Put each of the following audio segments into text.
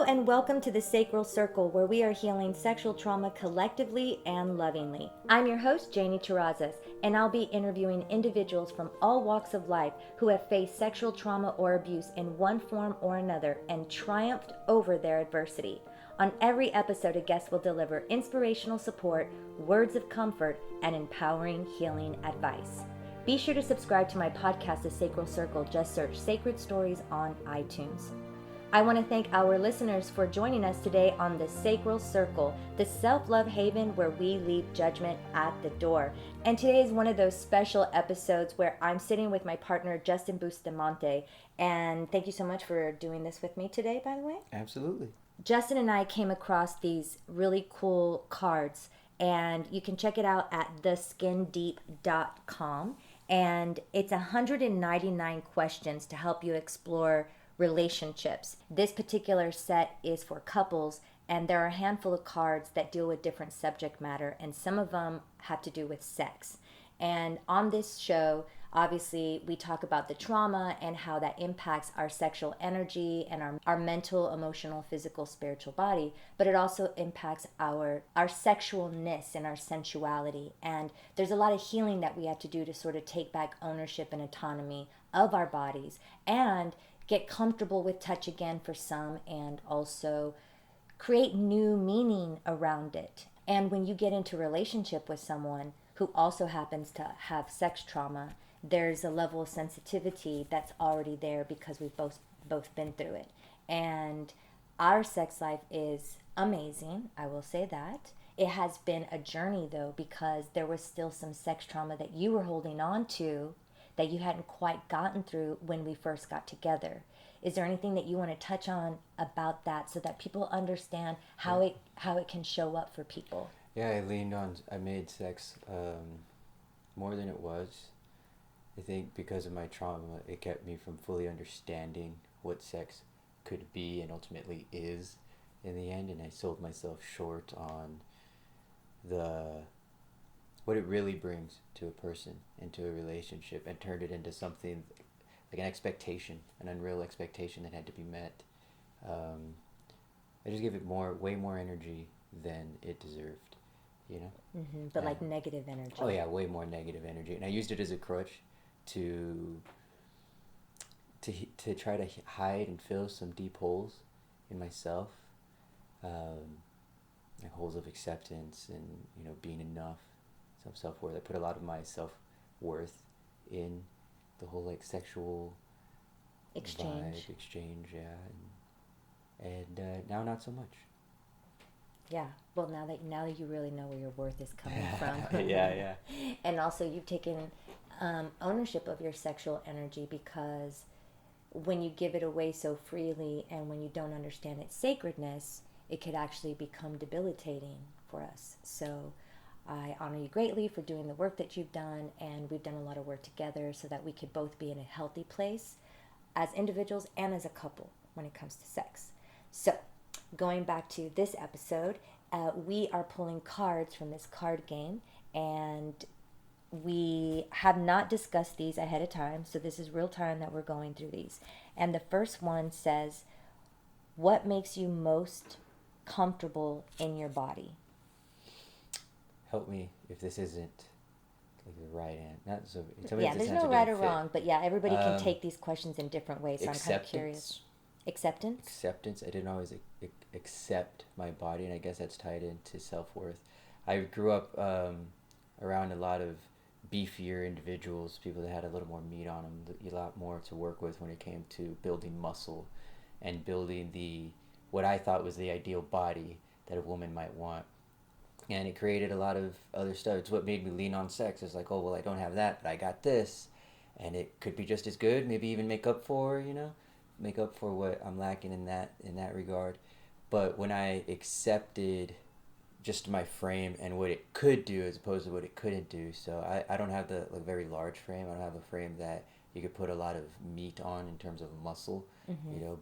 and welcome to the Sacral Circle, where we are healing sexual trauma collectively and lovingly. I'm your host, Janie Terrazas, and I'll be interviewing individuals from all walks of life who have faced sexual trauma or abuse in one form or another and triumphed over their adversity. On every episode, a guest will deliver inspirational support, words of comfort, and empowering healing advice. Be sure to subscribe to my podcast, The Sacral Circle. Just search Sacred Stories on iTunes. I want to thank our listeners for joining us today on the Sacral Circle, the self-love haven where we leave judgment at the door. And today is one of those special episodes where I'm sitting with my partner, Justin Bustamante. And thank you so much for doing this with me today, by the way. Absolutely. Justin and I came across these really cool cards, and you can check it out at theskindeep.com. And it's 199 questions to help you explore relationships. This particular set is for couples, and there are a handful of cards that deal with different subject matter, and some of them have to do with sex. And on this show, obviously, we talk about the trauma and how that impacts our sexual energy and our mental, emotional, physical, spiritual body, but it also impacts our sexualness and our sensuality. And there's a lot of healing that we have to do to sort of take back ownership and autonomy of our bodies and get comfortable with touch again for some, and also create new meaning around it. And when you get into a relationship with someone who also happens to have sex trauma, there's a level of sensitivity that's already there because we've both been through it. And our sex life is amazing, I will say that. It has been a journey though, because there was still some sex trauma that you were holding on to that you hadn't quite gotten through when we first got together. Is there anything that you want to touch on about that so that people understand how it can show up for people? Yeah, I made sex more than it was. I think because of my trauma, it kept me from fully understanding what sex could be and ultimately is in the end, and I sold myself short on what it really brings to a person, into a relationship, and turned it into something like an expectation, an unreal expectation that had to be met. I just gave it way more energy than it deserved, you know? Mm-hmm. But like negative energy. Oh yeah, way more negative energy. And I used it as a crutch to try to hide and fill some deep holes in myself. Like holes of acceptance and, being enough. Some self-worth. I put a lot of my self-worth in the whole like sexual exchange, yeah, and now not so much. Yeah, well, now that you really know where your worth is coming from. yeah. And also, you've taken ownership of your sexual energy, because when you give it away so freely and when you don't understand its sacredness, it could actually become debilitating for us. So I honor you greatly for doing the work that you've done, and we've done a lot of work together so that we could both be in a healthy place as individuals and as a couple when it comes to sex. So, going back to this episode, we are pulling cards from this card game, and we have not discussed these ahead of time, so this is real time that we're going through these. And the first one says, what makes you most comfortable in your body? Help me if this isn't like the right answer. Not so. Yeah, there's no right or wrong, but yeah, everybody can take these questions in different ways. So I'm kind of curious. Acceptance. Acceptance. I didn't always accept my body, and I guess that's tied into self-worth. I grew up around a lot of beefier individuals, people that had a little more meat on them, a lot more to work with when it came to building muscle and building what I thought was the ideal body that a woman might want. And it created a lot of other stuff. It's what made me lean on sex. It's like, oh, well, I don't have that, but I got this. And it could be just as good, maybe even make up for what I'm lacking in that regard. But when I accepted just my frame and what it could do as opposed to what it couldn't do. So I don't have the very large frame. I don't have a frame that you could put a lot of meat on in terms of muscle,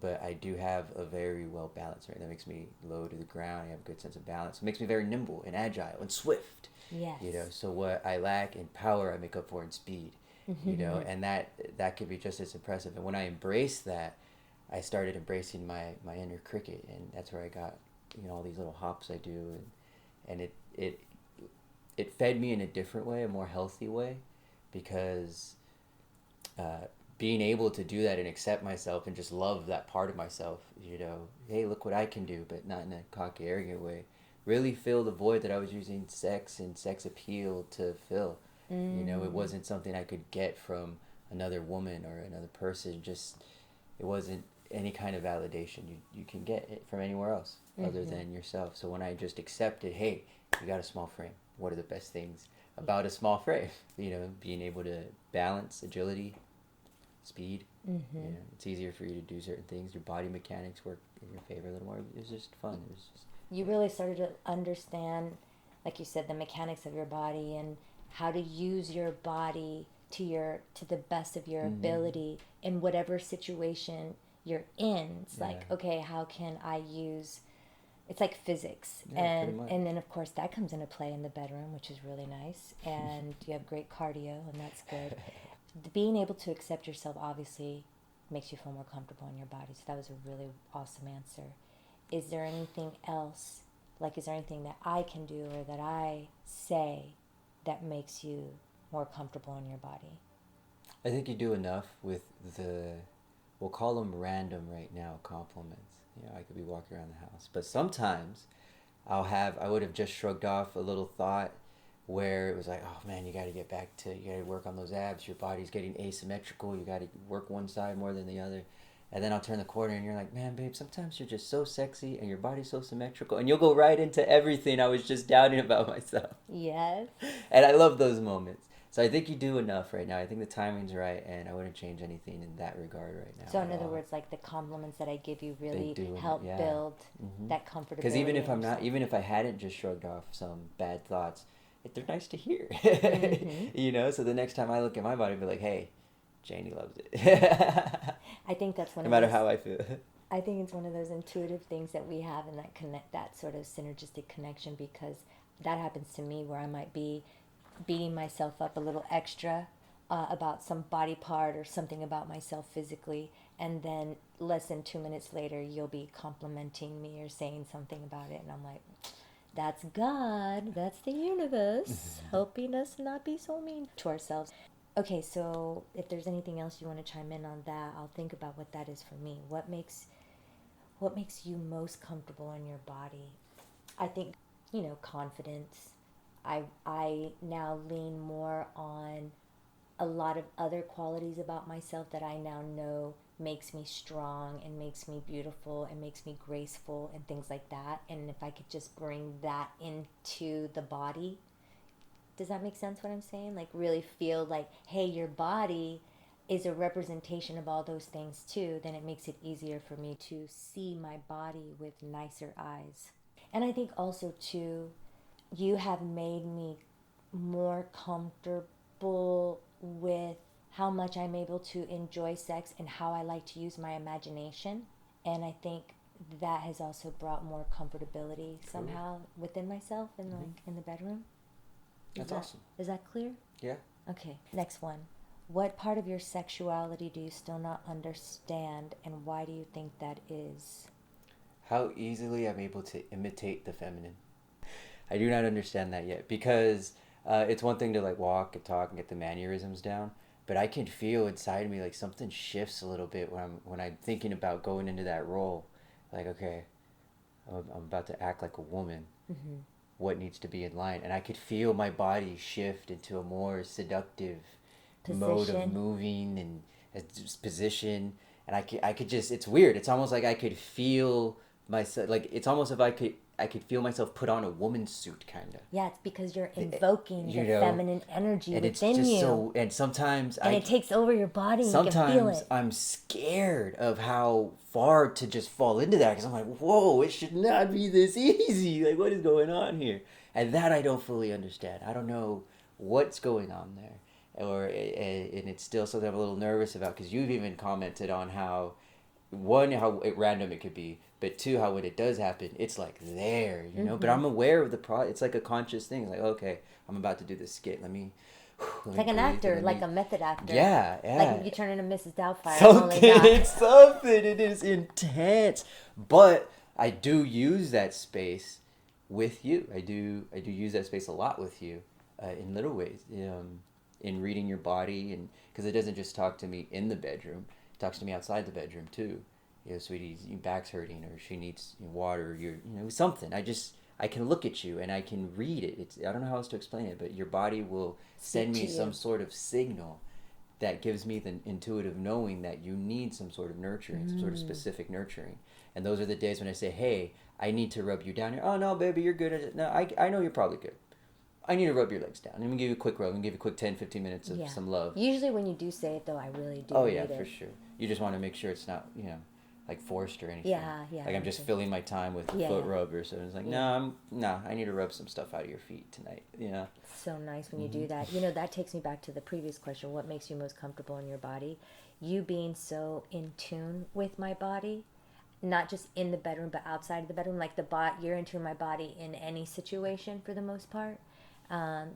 but I do have a very well balanced frame that makes me low to the ground. I have a good sense of balance. It makes me very nimble and agile and swift. Yes. So what I lack in power, I make up for in speed. And that could be just as impressive. And when I embrace that, I started embracing my inner cricket, and that's where I got, all these little hops I do, and it fed me in a different way, a more healthy way, because uh, being able to do that and accept myself and just love that part of myself, hey, look what I can do, but not in a cocky, arrogant way, really fill the void that I was using sex and sex appeal to fill. It wasn't something I could get from another woman or another person. Just, it wasn't any kind of validation you can get it from anywhere else other than yourself. So when I just accepted, hey, you got a small frame. What are the best things about a small frame? Being able to balance, agility, speed. It's easier for you to do certain things. Your body mechanics work in your favor a little more. It was just fun. It was just... You really started to understand, like you said, the mechanics of your body and how to use your body to the best of your ability in whatever situation you're in. It's like, okay, how can I use... It's like physics. Yeah, pretty much. And then of course that comes into play in the bedroom, which is really nice. And you have great cardio, and that's good. Being able to accept yourself obviously makes you feel more comfortable in your body. So that was a really awesome answer. Is there anything else, like is there anything that I can do or that I say that makes you more comfortable in your body? I think you do enough with we'll call them random right now, compliments. I could be walking around the house, but sometimes I would have just shrugged off a little thought where it was like, oh man, you got to work on those abs. Your body's getting asymmetrical. You got to work one side more than the other. And then I'll turn the corner and you're like, man, babe, sometimes you're just so sexy and your body's so symmetrical. And you'll go right into everything I was just doubting about myself. Yes. And I love those moments. So I think you do enough right now. I think the timing's right, and I wouldn't change anything in that regard right now. So in other words, like the compliments that I give you really help yeah. build that comfortability. Because even if I hadn't just shrugged off some bad thoughts, they're nice to hear. So the next time I look at my body, I'll be like, hey, Janie loves it. I think that's one no of matter those, how I feel. I think it's one of those intuitive things that we have in that sort of synergistic connection, because that happens to me where I might be beating myself up a little extra about some body part or something about myself physically, and then less than 2 minutes later you'll be complimenting me or saying something about it, and I'm like, that's God, that's the universe helping us not be so mean to ourselves. Okay, so if there's anything else you want to chime in on that, I'll think about what that is for me. What makes you most comfortable in your body? I think, confidence. I now lean more on a lot of other qualities about myself that I now know makes me strong and makes me beautiful and makes me graceful and things like that. And if I could just bring that into the body, does that make sense what I'm saying? Like really feel like, hey, your body is a representation of all those things too, then it makes it easier for me to see my body with nicer eyes. And I think also too, you have made me more comfortable with how much I'm able to enjoy sex and how I like to use my imagination. And I think that has also brought more comfortability somehow within myself and like in the bedroom. That's awesome. Is that clear? Yeah. Okay, next one. What part of your sexuality do you still not understand, and why do you think that is? How easily I'm able to imitate the feminine. I do not understand that yet, because it's one thing to like walk and talk and get the mannerisms down, but I can feel inside me like something shifts a little bit when I'm thinking about going into that role. Like, okay, I'm about to act like a woman. What needs to be in line? And I could feel my body shift into a more seductive mode of moving and position. And I could just, it's weird. It's almost like I could feel myself, like it's almost if I could feel myself put on a woman's suit, kind of. Yeah, it's because you're invoking the feminine energy and within it's just you. So, and sometimes it takes over your body and you can feel it. Sometimes I'm scared of how far to just fall into that, because I'm like, whoa, it should not be this easy. Like, what is going on here? And that I don't fully understand. I don't know what's going on there. And it's still something I'm a little nervous about, because you've even commented on how, one, how random it could be, but two, how when it does happen, it's like there, But I'm aware of the it's like a conscious thing. Like, okay, I'm about to do this skit. Let me It's let me like an breathe, and actor, let like me. a method actor. Yeah, Like yeah. you turn into Mrs. Doubtfire, only Something, not. it's something. It is intense, but I do use that space with you. I do use that space a lot with you, in little ways. In reading your body, and because it doesn't just talk to me in the bedroom, it talks to me outside the bedroom too. Sweetie, your back's hurting, or she needs water. Something. I can look at you and I can read it. I don't know how else to explain it, but your body will Speak send to me some you. sort of signal that gives me the intuitive knowing that you need some sort of nurturing, some sort of Mm. specific nurturing. And those are the days when I say, hey, I need to rub you down here. Oh, no, baby, you're good at it. No, I know you're probably good. I need to rub your legs down. I'm going to give you a quick rub. I'm going to give you a quick 10, 15 minutes of Yeah. some love. Usually when you do say it though, I really do Oh, yeah, need for it. sure. You just want to make sure it's not, like forced or anything. Yeah, yeah. Like I'm just filling my time with a Yeah, foot yeah. rub or something. It's like, Yeah. no, I need to rub some stuff out of your feet tonight. So nice when you Mm-hmm. do that. That takes me back to the previous question. What makes you most comfortable in your body? You being so in tune with my body, not just in the bedroom, but outside of the bedroom. Like you're into my body in any situation for the most part.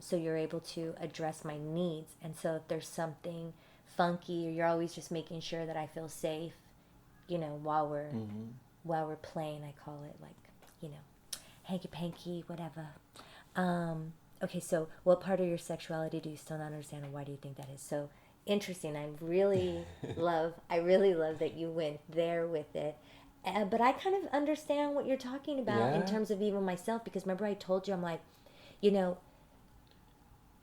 So you're able to address my needs. And so if there's something funky, or you're always just making sure that I feel safe, while we're Mm-hmm. playing, I call it like, hanky panky, whatever. Um, okay, so what part of your sexuality do you still not understand, and why do you think that is so interesting? I really love that you went there with it. But I kind of understand what you're talking about in Yeah. terms of even myself, because remember I told you, I'm like, you know,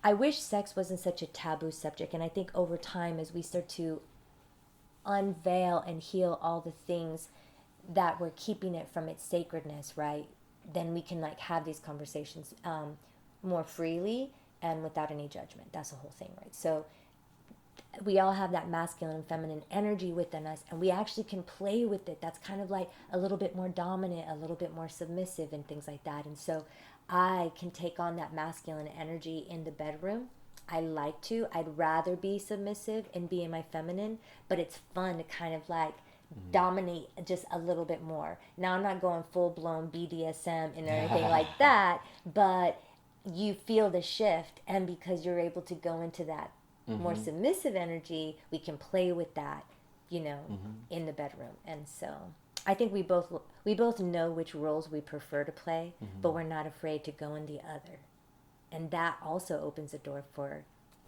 I wish sex wasn't such a taboo subject. And I think over time, as we start to unveil and heal all the things that were keeping it from its sacredness, right? Then we can like have these conversations more freely and without any judgment. That's the whole thing, right? So we all have that masculine and feminine energy within us, and we actually can play with it. That's kind of like a little bit more dominant, a little bit more submissive, and things like that. And so I can take on that masculine energy in the bedroom. I like to. I'd rather be submissive and be in my feminine, but it's fun to kind of like dominate just a little bit more. Now I'm not going full blown BDSM and anything like that, but you feel the shift, and because you're able to go into that more Mm-hmm. submissive energy, we can play with that, Mm-hmm. in the bedroom. And so I think we both know which roles we prefer to play, but Mm-hmm. we're not afraid to go in the other. And that also opens the door for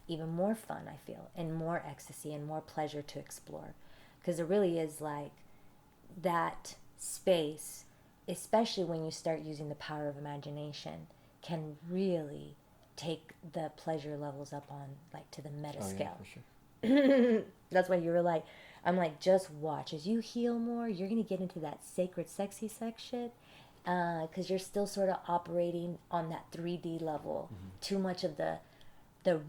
even more fun, I feel, and more ecstasy and more pleasure to explore. Because it really is like that space, especially when you start using the power of imagination, can really take the pleasure levels up on like to the meta Oh, yeah, scale. for sure. That's why you were like, I'm like, just watch. As you heal more, you're going to get into that sacred, sexy sex shit. Because you're still sort of operating on that 3D level. Mm-hmm. Too much of the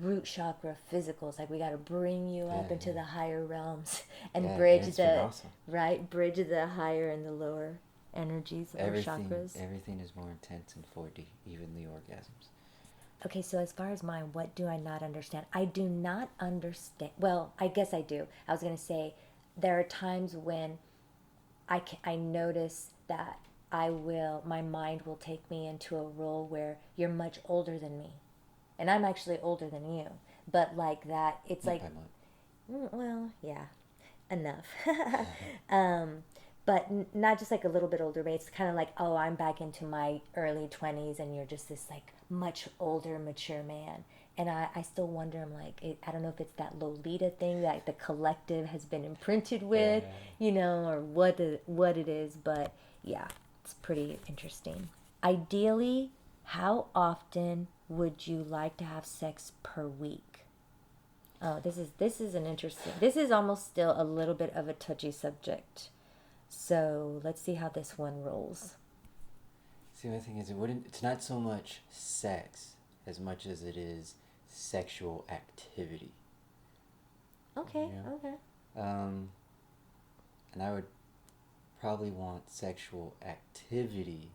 root chakra physicals. Like we got to bring you Yeah, up into yeah. the higher realms and Yeah, and bridge it's been the awesome. bridge the higher and the lower energies of our chakras. Everything is more intense in 4D, even the orgasms. Okay, so as far as mine, what do I not understand? I do not understand. Well, I guess I do. I was going to say there are times when I notice that my mind will take me into a role where you're much older than me. And I'm actually older than you. But like that, it's Not like, by much. well, yeah, enough. um, but not just like a little bit older, but it's kind of like, oh, I'm back into my early 20s and you're just this like much older, mature man. And I still wonder, I'm like, I don't know if it's that Lolita thing that the collective has been imprinted with, Yeah. or what it is. But yeah, it's pretty interesting. Ideally, how often would you like to have sex per week? Oh, this is an interesting. This is almost still a little bit of a touchy subject. So let's see how this one rolls. See, the thing is, it's not so much sex as much as it is sexual activity. Okay, Yeah. okay. Um, and I would probably want sexual activity.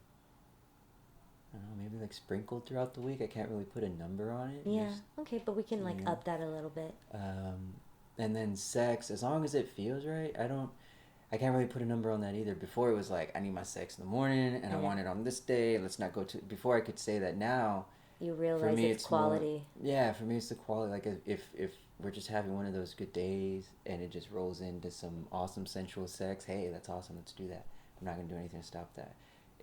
I don't know, maybe like sprinkled throughout the week. I can't really put a number on it. Yeah, okay, but we can like Yeah. up that a little bit. And then sex, as long as it feels right. I can't really put a number on that either. Before it was like, I need my sex in the morning and I Yeah. want it on this day. Let's not go to. Before I could say that, now You For realize me, it's it's more, quality. yeah, for me, it's the quality. Like, if we're just having one of those good days and it just rolls into some awesome sensual sex, hey, that's awesome. Let's do that. I'm not gonna do anything to stop that.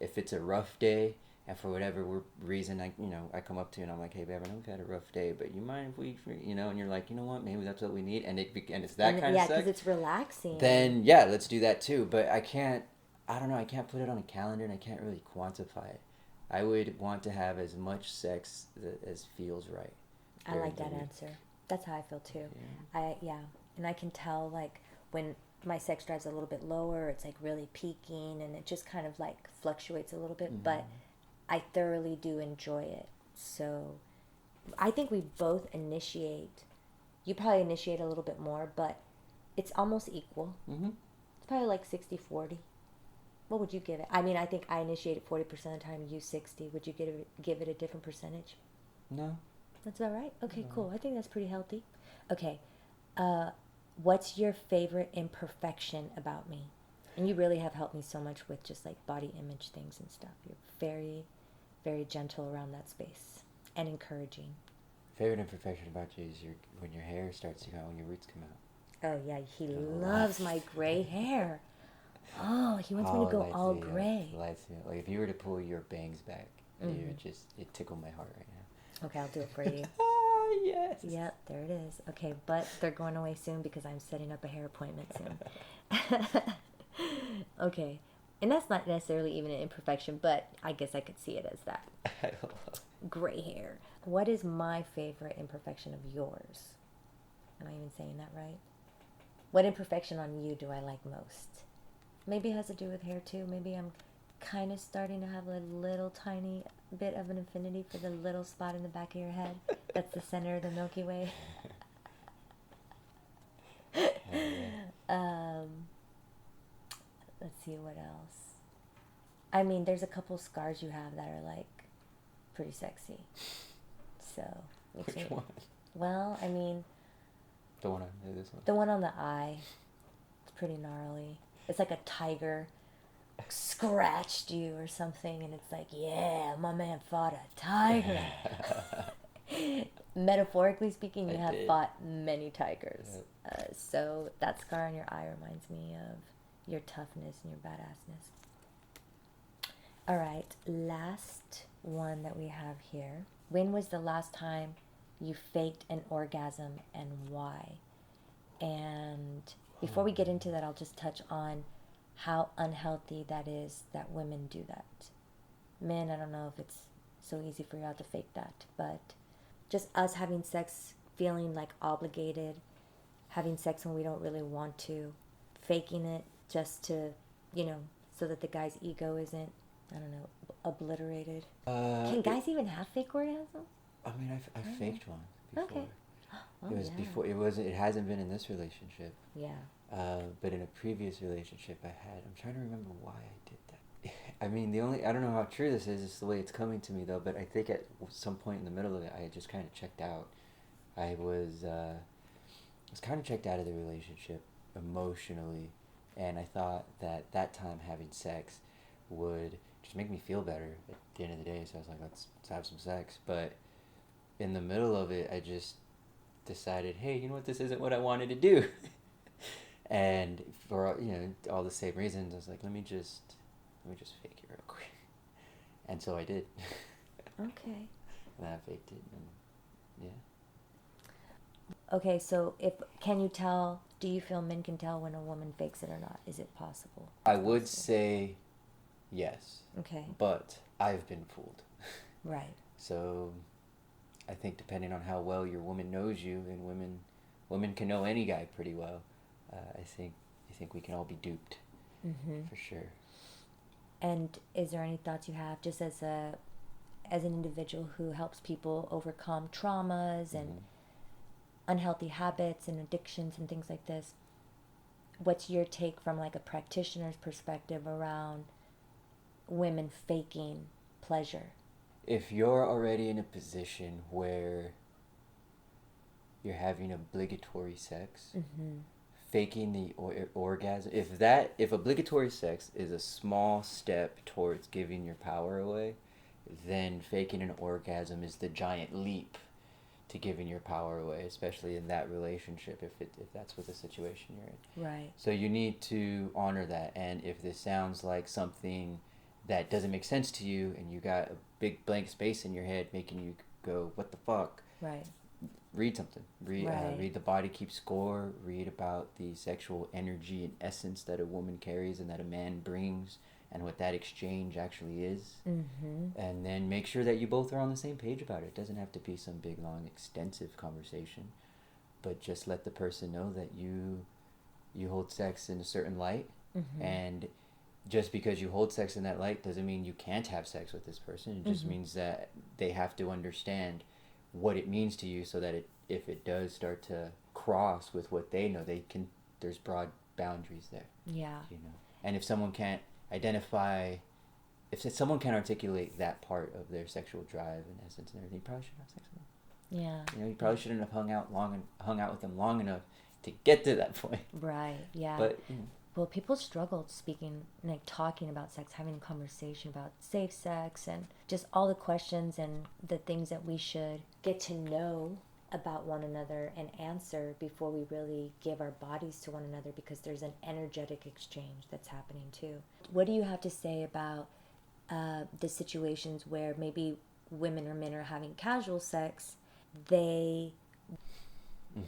If it's a rough day and for whatever reason, I come up to you and I'm like, hey, babe, I know we've had a rough day, but you mind if and you're like, you know what, maybe that's what we need, and it's that And kind of yeah, because sex. it's relaxing. Then yeah, let's do that too. But I can't. I don't know. I can't put it on a calendar, and I can't really quantify it. I would want to have as much sex as feels right I during like the that week. answer. That's how I feel too. Yeah. Yeah, and I can tell like when my sex drive's a little bit lower, it's like really peaking, and it just kind of like fluctuates a little bit. But Mm-hmm. I thoroughly do enjoy it. So I think we both initiate. You probably initiate a little bit more, but it's almost equal. Mm-hmm. It's probably like 60-40. What would you give it? I mean, I think I initiate it 40% of the time, you 60. Would you give it a different percentage? No. That's about right. Okay, No. cool. I think that's pretty healthy. Okay, uh, what's your favorite imperfection about me? And you really have helped me so much with just like body image things and stuff. You're very, very gentle around that space and encouraging. Favorite imperfection about you is when your hair starts to come out, when your roots come out. Oh yeah, he I loves love. my gray hair. Oh, he wants me to Oh, it go lights all me up. gray. It lights me up. Like if you were to pull your bangs back, Mm-hmm. it tickled my heart right Okay, I'll do it for you. now. Ah, yes. Yep, there it is. Okay, but they're going away soon because I'm setting up a hair appointment soon. Okay, and that's not necessarily even an imperfection, but I guess I could see it as that. I love. Gray hair. What is my favorite imperfection of yours? Am I even saying that right? What imperfection on you do I like most? Maybe it has to do with hair too. Maybe I'm kind of starting to have a little tiny bit of an affinity for the little spot in the back of your head. That's the center of the Milky Way. Hell yeah. um, let's see what else. I mean, there's a couple scars you have that are like pretty sexy. So, Which one? well, I mean, The one on this one. the one on the eye. It's pretty gnarly. It's like a tiger scratched you or something, and it's like, yeah, my man fought a tiger. Metaphorically speaking, you I have did. fought many tigers. Yep. So that scar on your eye reminds me of your toughness and your badassness. All right, last one that we have here. When was the last time you faked an orgasm and why? And before we get into that, I'll just touch on how unhealthy that is that women do that. Men, I don't know if it's so easy for y'all to fake that, but just us having sex, feeling like obligated, having sex when we don't really want to, faking it just to, so that the guy's ego isn't, I don't know, obliterated. Can guys even have fake orgasms? I mean, I faked one before. Okay. Oh, It was yeah. before. It wasn't. It hasn't been in this relationship. Yeah. But in a previous relationship I had, I'm trying to remember why I did that. I mean, I don't know how true this is. It's the way it's coming to me though. But I think at some point in the middle of it, I just kind of checked out. I was kind of checked out of the relationship emotionally, and I thought that time having sex would just make me feel better at the end of the day. So I was like, let's have some sex. But in the middle of it, I just decided, hey, you know what? This isn't what I wanted to do. And for all the same reasons, I was like, let me just fake it real quick. And so I did. Okay. And I faked it, and yeah. Okay, so do you feel men can tell when a woman fakes it or not? Is it possible? I would say yes. Okay. But I've been fooled. Right. So I think depending on how well your woman knows you, and women can know any guy pretty well. I think we can all be duped. Mm-hmm. For sure. And is there any thoughts you have, just as an individual who helps people overcome traumas and unhealthy habits and addictions and things like this? What's your take from like a practitioner's perspective around women faking pleasure? If you're already in a position where you're having obligatory sex, faking the orgasm, if obligatory sex is a small step towards giving your power away, then faking an orgasm is the giant leap to giving your power away, especially in that relationship, if that's what the situation you're in. Right. So you need to honor that. And if this sounds like something that doesn't make sense to you, and you got a big blank space in your head making you go, "What the fuck?" Right. Read something. Right. Read The Body Keeps Score. Read about the sexual energy and essence that a woman carries and that a man brings, and what that exchange actually is. Mm-hmm. And then make sure that you both are on the same page about it. It doesn't have to be some big, long, extensive conversation, but just let the person know that you hold sex in a certain light, Mm-hmm. and just because you hold sex in that light doesn't mean you can't have sex with this person. It just Mm-hmm. means that they have to understand what it means to you, so that if it does start to cross with what they know, they can, there's broad boundaries there. Yeah. And if someone can't identify, if someone can articulate that part of their sexual drive and essence and everything, you probably shouldn't have sex with them. Yeah. You probably shouldn't have hung out with them long enough to get to that point. Right. Yeah. But well, people struggle speaking, like talking about sex, having a conversation about safe sex, and just all the questions and the things that we should get to know about one another and answer before we really give our bodies to one another, because there's an energetic exchange that's happening too. What do you have to say about the situations where maybe women or men are having casual sex?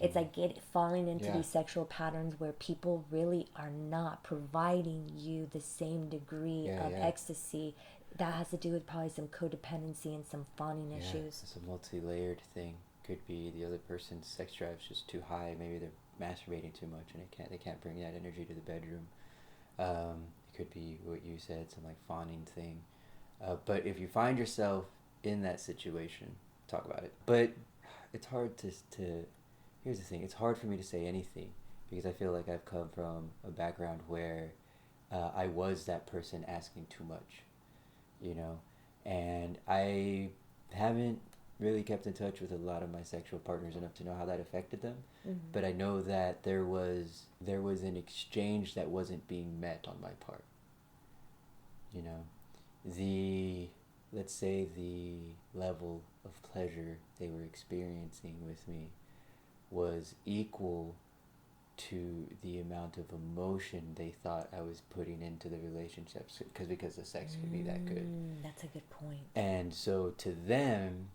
It's like falling into these sexual patterns where people really are not providing you the same degree of ecstasy. That has to do with probably some codependency and some fawning issues. It's a multi-layered thing. Could be the other person's sex drive's just too high. Maybe they're masturbating too much and they can't bring that energy to the bedroom. It could be what you said, some like fawning thing. But if you find yourself in that situation, talk about it. But it's hard to here's the thing, it's hard for me to say anything, because I feel like I've come from a background where I was that person asking too much, and I haven't really kept in touch with a lot of my sexual partners enough to know how that affected them. Mm-hmm. But I know that there was an exchange that wasn't being met on my part. Let's say the level of pleasure they were experiencing with me was equal to the amount of emotion they thought I was putting into the relationships, because the sex could be that good. That's a good point. And so to them,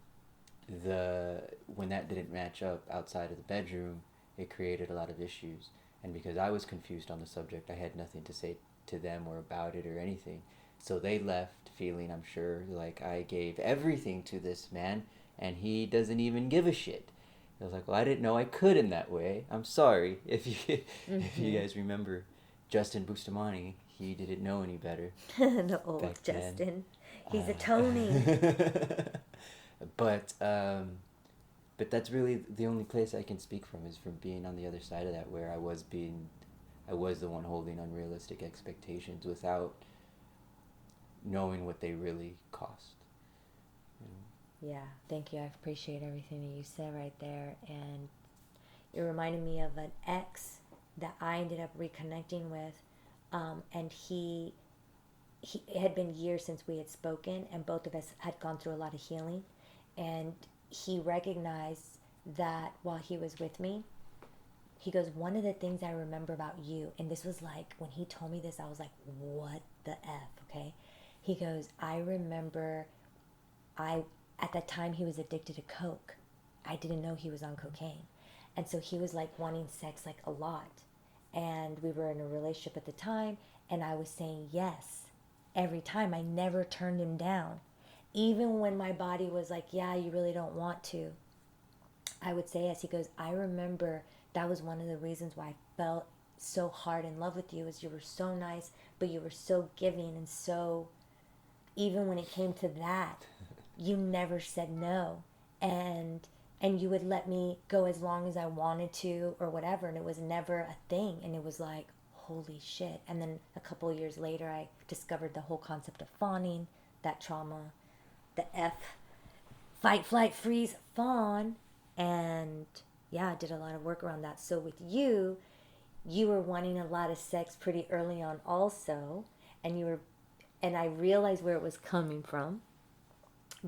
when that didn't match up outside of the bedroom, it created a lot of issues. And because I was confused on the subject, I had nothing to say to them or about it or anything. So they left feeling, I'm sure, like I gave everything to this man and he doesn't even give a shit. I was like, well, I didn't know I could in that way. I'm sorry. If you guys remember Justin Bustamante, he didn't know any better. The old Justin. Then. He's a Tony. But that's really the only place I can speak from, is from being on the other side of that, where I was the one holding unrealistic expectations without knowing what they really cost. Yeah, thank you. I appreciate everything that you said right there. And it reminded me of an ex that I ended up reconnecting with. And he it had been years since we had spoken, and both of us had gone through a lot of healing. And he recognized that while he was with me, he goes, one of the things I remember about you, and this was like, when he told me this, I was like, what the F, okay? He goes, I remember at that time he was addicted to coke. I didn't know he was on cocaine. And so he was like wanting sex like a lot. And we were in a relationship at the time, and I was saying yes every time. I never turned him down. Even when my body was like, yeah, you really don't want to, I would say yes. He goes, I remember that was one of the reasons why I felt so hard in love with you, is you were so nice, but you were so giving, and so even when it came to that, you never said no, and you would let me go as long as I wanted to or whatever, and it was never a thing. And it was like, holy shit. And then a couple of years later, I discovered the whole concept of fawning, that trauma, the F, fight, flight, freeze, fawn. And yeah, I did a lot of work around that. So with you were wanting a lot of sex pretty early on also, and I realized where it was coming from.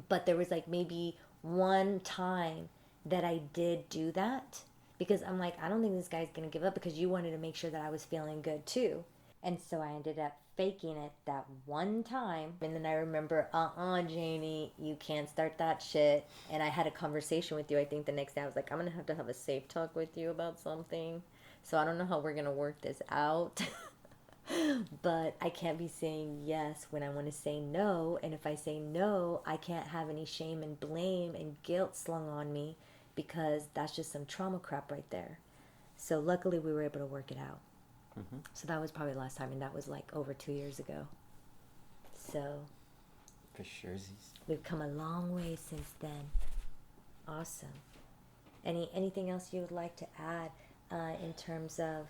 But there was like maybe one time that I did do that because I'm like, I don't think this guy's going to give up because you wanted to make sure that I was feeling good too. And so I ended up faking it that one time. And then I remember, Janie, you can't start that shit. And I had a conversation with you. I think the next day I was like, I'm going to have a safe talk with you about something. So I don't know how we're going to work this out. But I can't be saying yes when I want to say no. And if I say no, I can't have any shame and blame and guilt slung on me because that's just some trauma crap right there. So luckily we were able to work it out. Mm-hmm. So that was probably the last time, and that was like over 2 years ago. So For sure. we've come a long way since then. Awesome. Anything else you would like to add in terms of,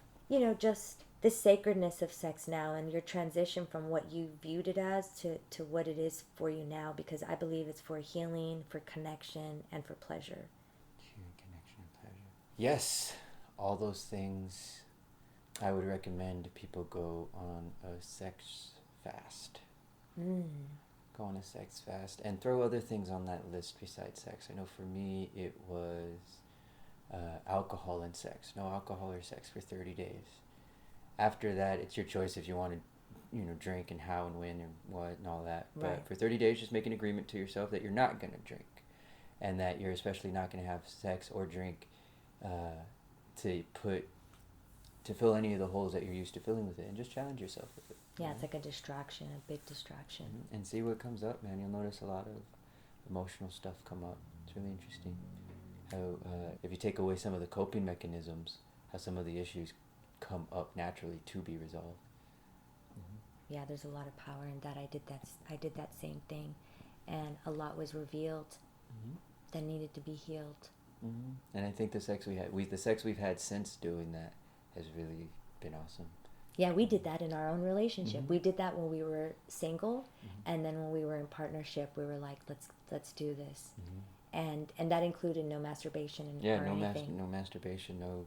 just the sacredness of sex now and your transition from what you viewed it as to what it is for you now? Because I believe it's for healing, for connection, and for pleasure. Healing, connection, and pleasure. Yes, all those things. I would recommend people go on a sex fast. Go on a sex fast and throw other things on that list besides sex. I know for me it was alcohol and sex. No alcohol or sex for 30 days. After that, it's your choice if you want to, drink and how and when and what and all that. Right. But for 30 days, just make an agreement to yourself that you're not going to drink, and that you're especially not going to have sex or drink to fill any of the holes that you're used to filling with it, and just challenge yourself with it. Yeah, it's like a distraction, a big distraction. Mm-hmm. And see what comes up, man. You'll notice a lot of emotional stuff come up. It's really interesting. How if you take away some of the coping mechanisms, how some of the issues come up naturally to be resolved. Mm-hmm. Yeah, there's a lot of power in that. I did that same thing, and a lot was revealed that needed to be healed. Mm-hmm. And I think the sex we've had since doing that has really been awesome. Yeah, we did that in our own relationship. Mm-hmm. We did that when we were single, and then when we were in partnership, we were like, let's do this. And that included no masturbation or anything. No masturbation, no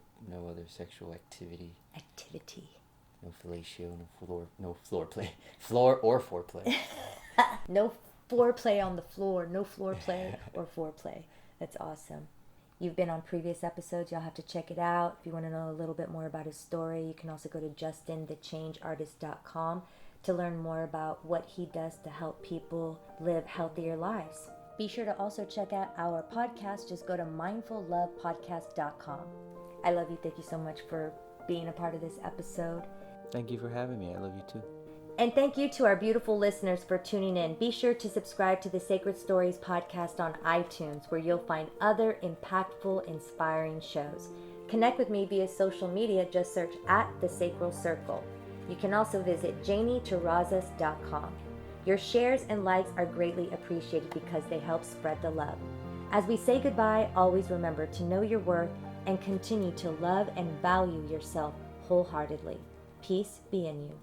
other sexual activity. No fellatio, no floor play, floor or foreplay. No foreplay on the floor, no floor play or foreplay. That's awesome. You've been on previous episodes. Y'all have to check it out. If you want to know a little bit more about his story, you can also go to justinthechangeartist.com to learn more about what he does to help people live healthier lives. Be sure to also check out our podcast. Just go to mindfullovepodcast.com. I love you. Thank you so much for being a part of this episode. Thank you for having me. I love you too. And thank you to our beautiful listeners for tuning in. Be sure to subscribe to the Sacred Stories podcast on iTunes, where you'll find other impactful, inspiring shows. Connect with me via social media. Just search at The Sacral Circle. You can also visit janieterrazas.com. Your shares and likes are greatly appreciated because they help spread the love. As we say goodbye, always remember to know your worth and continue to love and value yourself wholeheartedly. Peace be in you.